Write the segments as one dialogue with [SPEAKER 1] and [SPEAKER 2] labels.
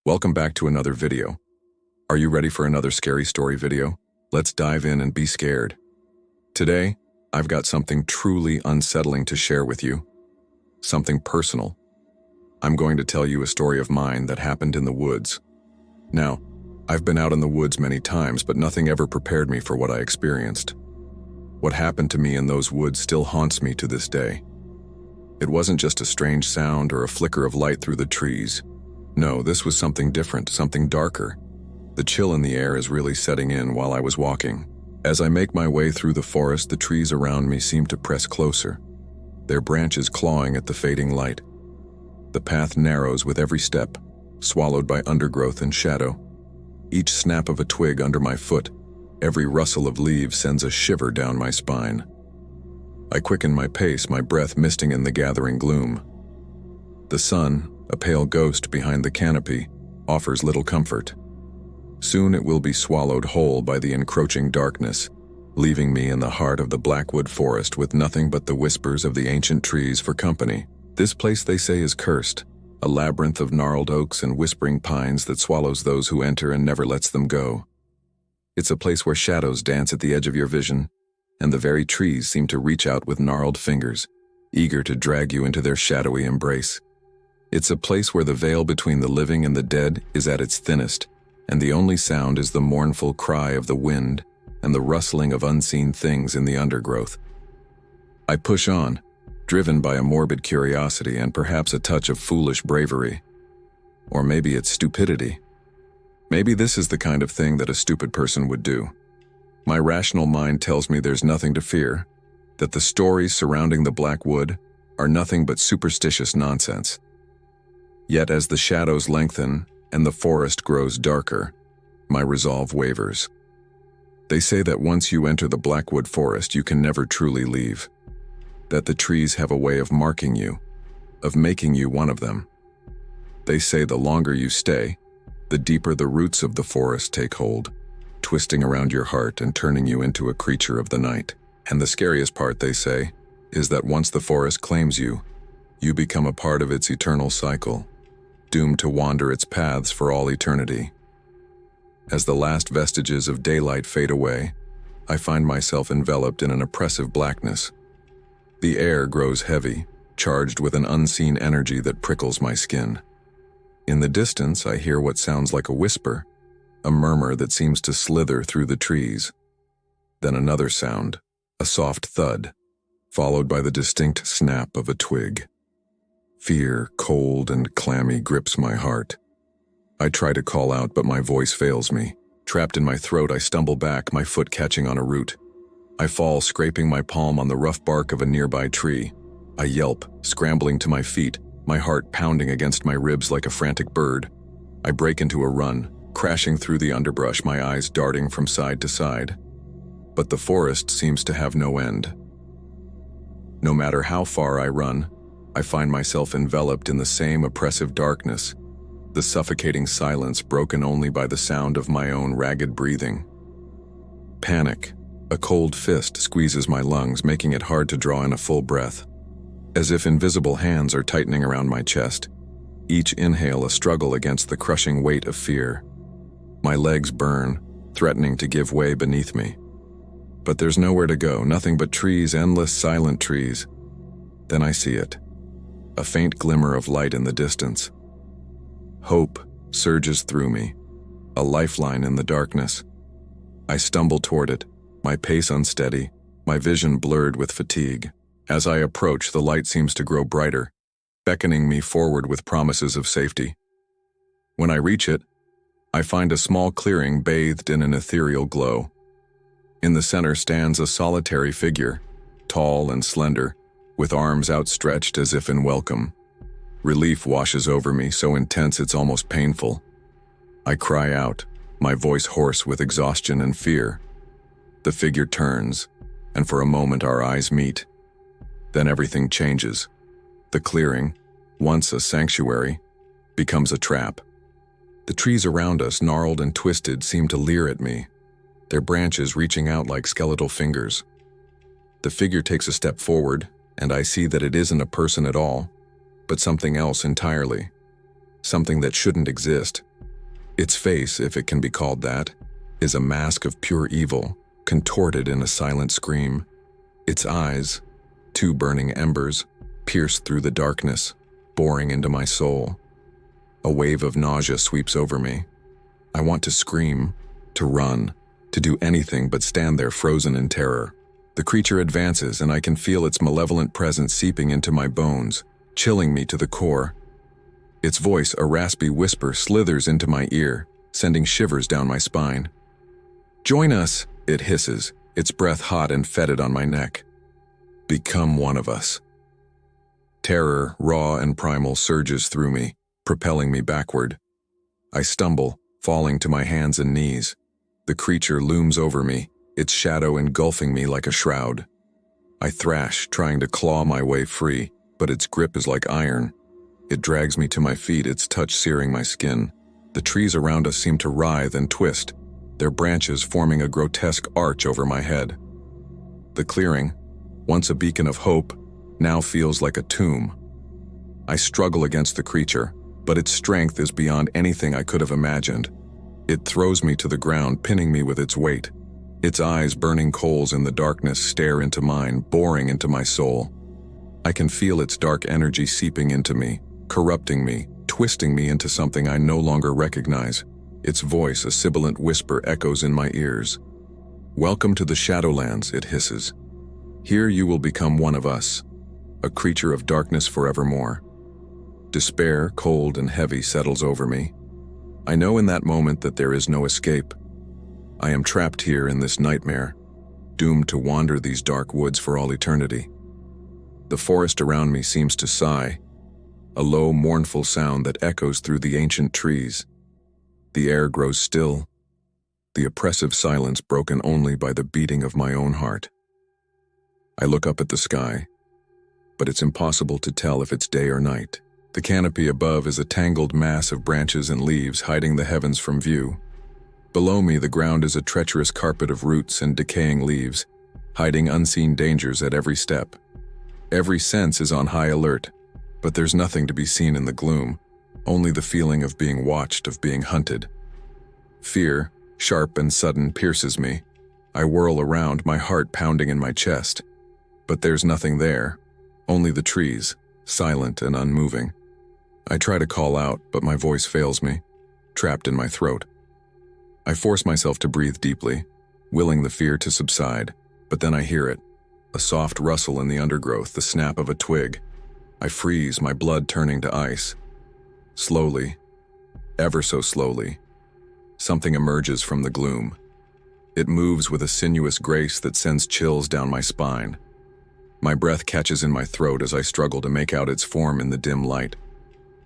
[SPEAKER 1] Welcome back to another video. Are you ready for another scary story video? Let's dive in and be scared. Today, I've got something truly unsettling to share with you. Something personal. I'm going to tell you a story of mine that happened in the woods. Now, I've been out in the woods many times, but nothing ever prepared me for what I experienced. What happened to me in those woods still haunts me to this day. It wasn't just a strange sound or a flicker of light through the trees. No, this was something different, something darker. The chill in the air is really setting in while I was walking. As I make my way through the forest, the trees around me seem to press closer, their branches clawing at the fading light. The path narrows with every step, swallowed by undergrowth and shadow. Each snap of a twig under my foot, every rustle of leaves sends a shiver down my spine. I quicken my pace, my breath misting in the gathering gloom. The sun, a pale ghost behind the canopy, offers little comfort. Soon it will be swallowed whole by the encroaching darkness, leaving me in the heart of the Blackwood Forest with nothing but the whispers of the ancient trees for company. This place, they say, is cursed, a labyrinth of gnarled oaks and whispering pines that swallows those who enter and never lets them go. It's a place where shadows dance at the edge of your vision, and the very trees seem to reach out with gnarled fingers, eager to drag you into their shadowy embrace. It's a place where the veil between the living and the dead is at its thinnest, and the only sound is the mournful cry of the wind and the rustling of unseen things in the undergrowth. I push on, driven by a morbid curiosity and perhaps a touch of foolish bravery. Or maybe it's stupidity. Maybe this is the kind of thing that a stupid person would do. My rational mind tells me there's nothing to fear, that the stories surrounding the Blackwood are nothing but superstitious nonsense. Yet as the shadows lengthen and the forest grows darker, my resolve wavers. They say that once you enter the Blackwood Forest, you can never truly leave. That the trees have a way of marking you, of making you one of them. They say the longer you stay, the deeper the roots of the forest take hold, twisting around your heart and turning you into a creature of the night. And the scariest part, they say, is that once the forest claims you, you become a part of its eternal cycle, doomed to wander its paths for all eternity. As the last vestiges of daylight fade away, I find myself enveloped in an oppressive blackness. The air grows heavy, charged with an unseen energy that prickles my skin. In the distance, I hear what sounds like a whisper, a murmur that seems to slither through the trees. Then another sound, a soft thud, followed by the distinct snap of a twig. Fear, cold and clammy, grips my heart. I try to call out, but my voice fails me. Trapped in my throat, I stumble back, my foot catching on a root. I fall, scraping my palm on the rough bark of a nearby tree. I yelp, scrambling to my feet, my heart pounding against my ribs like a frantic bird. I break into a run, crashing through the underbrush, my eyes darting from side to side. But the forest seems to have no end. No matter how far I run, I find myself enveloped in the same oppressive darkness, the suffocating silence broken only by the sound of my own ragged breathing. Panic, a cold fist squeezes my lungs, making it hard to draw in a full breath. As if invisible hands are tightening around my chest, each inhale a struggle against the crushing weight of fear. My legs burn, threatening to give way beneath me. But there's nowhere to go, nothing but trees, endless silent trees. Then I see it. A faint glimmer of light in the distance. Hope surges through me, a lifeline in the darkness. I stumble toward it, my pace unsteady, my vision blurred with fatigue. As I approach, the light seems to grow brighter, beckoning me forward with promises of safety. When I reach it, I find a small clearing bathed in an ethereal glow. In the center stands a solitary figure, tall and slender, with arms outstretched as if in welcome. Relief washes over me, so intense it's almost painful. I cry out, my voice hoarse with exhaustion and fear. The figure turns, and for a moment our eyes meet. Then everything changes. The clearing, once a sanctuary, becomes a trap. The trees around us, gnarled and twisted, seem to leer at me, their branches reaching out like skeletal fingers. The figure takes a step forward, and I see that it isn't a person at all, but something else entirely. Something that shouldn't exist, Its face, if it can be called that, is a mask of pure evil, contorted in a silent scream. Its eyes, two burning embers, pierce through the darkness, boring into my soul. A wave of nausea sweeps over me. I want to scream, to run, to do anything but stand there frozen in terror. The creature advances, and I can feel its malevolent presence seeping into my bones, chilling me to the core. Its voice, a raspy whisper, slithers into my ear, sending shivers down my spine. "Join us," it hisses, its breath hot and fetid on my neck. "Become one of us." Terror, raw and primal, surges through me, propelling me backward. I stumble, falling to my hands and knees. The creature looms over me, its shadow engulfing me like a shroud. I thrash, trying to claw my way free, but its grip is like iron. It drags me to my feet, its touch searing my skin. The trees around us seem to writhe and twist, their branches forming a grotesque arch over my head. The clearing, once a beacon of hope, now feels like a tomb. I struggle against the creature, but its strength is beyond anything I could have imagined. It throws me to the ground, pinning me with its weight. Its eyes, burning coals in the darkness, stare into mine, boring into my soul. I can feel its dark energy seeping into me, corrupting me, twisting me into something I no longer recognize. Its voice, a sibilant whisper, echoes in my ears. "Welcome to the Shadowlands," it hisses. "Here you will become one of us, a creature of darkness forevermore." Despair, cold and heavy, settles over me. I know in that moment that there is no escape. I am trapped here in this nightmare, doomed to wander these dark woods for all eternity. The forest around me seems to sigh, a low, mournful sound that echoes through the ancient trees. The air grows still, the oppressive silence broken only by the beating of my own heart. I look up at the sky, but it's impossible to tell if it's day or night. The canopy above is a tangled mass of branches and leaves hiding the heavens from view. Below me, the ground is a treacherous carpet of roots and decaying leaves, hiding unseen dangers at every step. Every sense is on high alert, but there's nothing to be seen in the gloom, only the feeling of being watched, of being hunted. Fear, sharp and sudden, pierces me. I whirl around, my heart pounding in my chest. But there's nothing there, only the trees, silent and unmoving. I try to call out, but my voice fails me, trapped in my throat. I force myself to breathe deeply, willing the fear to subside, but then I hear it, a soft rustle in the undergrowth, the snap of a twig. I freeze, my blood turning to ice. Slowly, ever so slowly, something emerges from the gloom. It moves with a sinuous grace that sends chills down my spine. My breath catches in my throat as I struggle to make out its form in the dim light.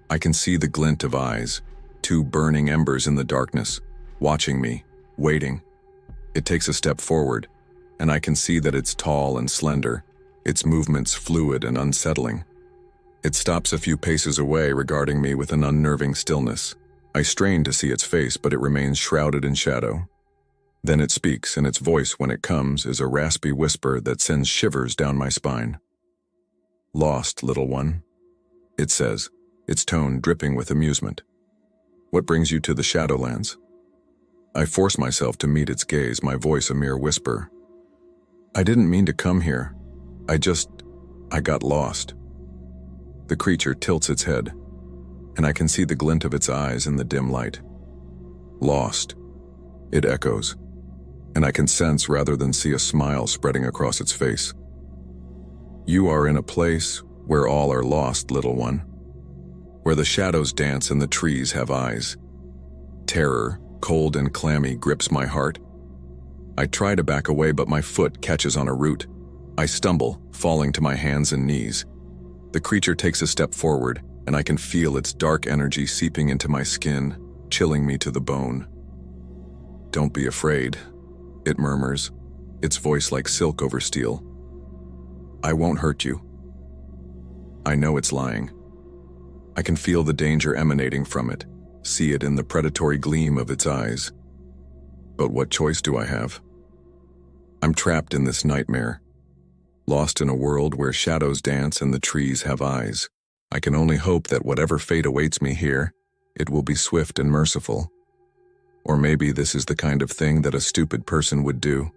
[SPEAKER 1] I can see the glint of eyes, two burning embers in the darkness, watching me, waiting. It takes a step forward, and I can see that it's tall and slender, its movements fluid and unsettling. It stops a few paces away, regarding me with an unnerving stillness. I strain to see its face, but it remains shrouded in shadow. Then it speaks, and its voice, when it comes, is a raspy whisper that sends shivers down my spine. "Lost, little one," it says, its tone dripping with amusement. "What brings you to the Shadowlands?" I force myself to meet its gaze, my voice a mere whisper. "I didn't mean to come here. I got lost." The creature tilts its head, and I can see the glint of its eyes in the dim light. "Lost," it echoes, and I can sense rather than see a smile spreading across its face. "You are in a place where all are lost, little one, where the shadows dance and the trees have eyes." Terror, cold and clammy, grips my heart. I try to back away, but my foot catches on a root. I stumble, falling to my hands and knees. The creature takes a step forward, and I can feel its dark energy seeping into my skin, chilling me to the bone. "Don't be afraid," it murmurs, its voice like silk over steel. "I won't hurt you." I know it's lying. I can feel the danger emanating from it, see it in the predatory gleam of its eyes. But what choice do I have? I'm trapped in this nightmare, lost in a world where shadows dance and the trees have eyes. I can only hope that whatever fate awaits me here, it will be swift and merciful, Or maybe this is the kind of thing that a stupid person would do.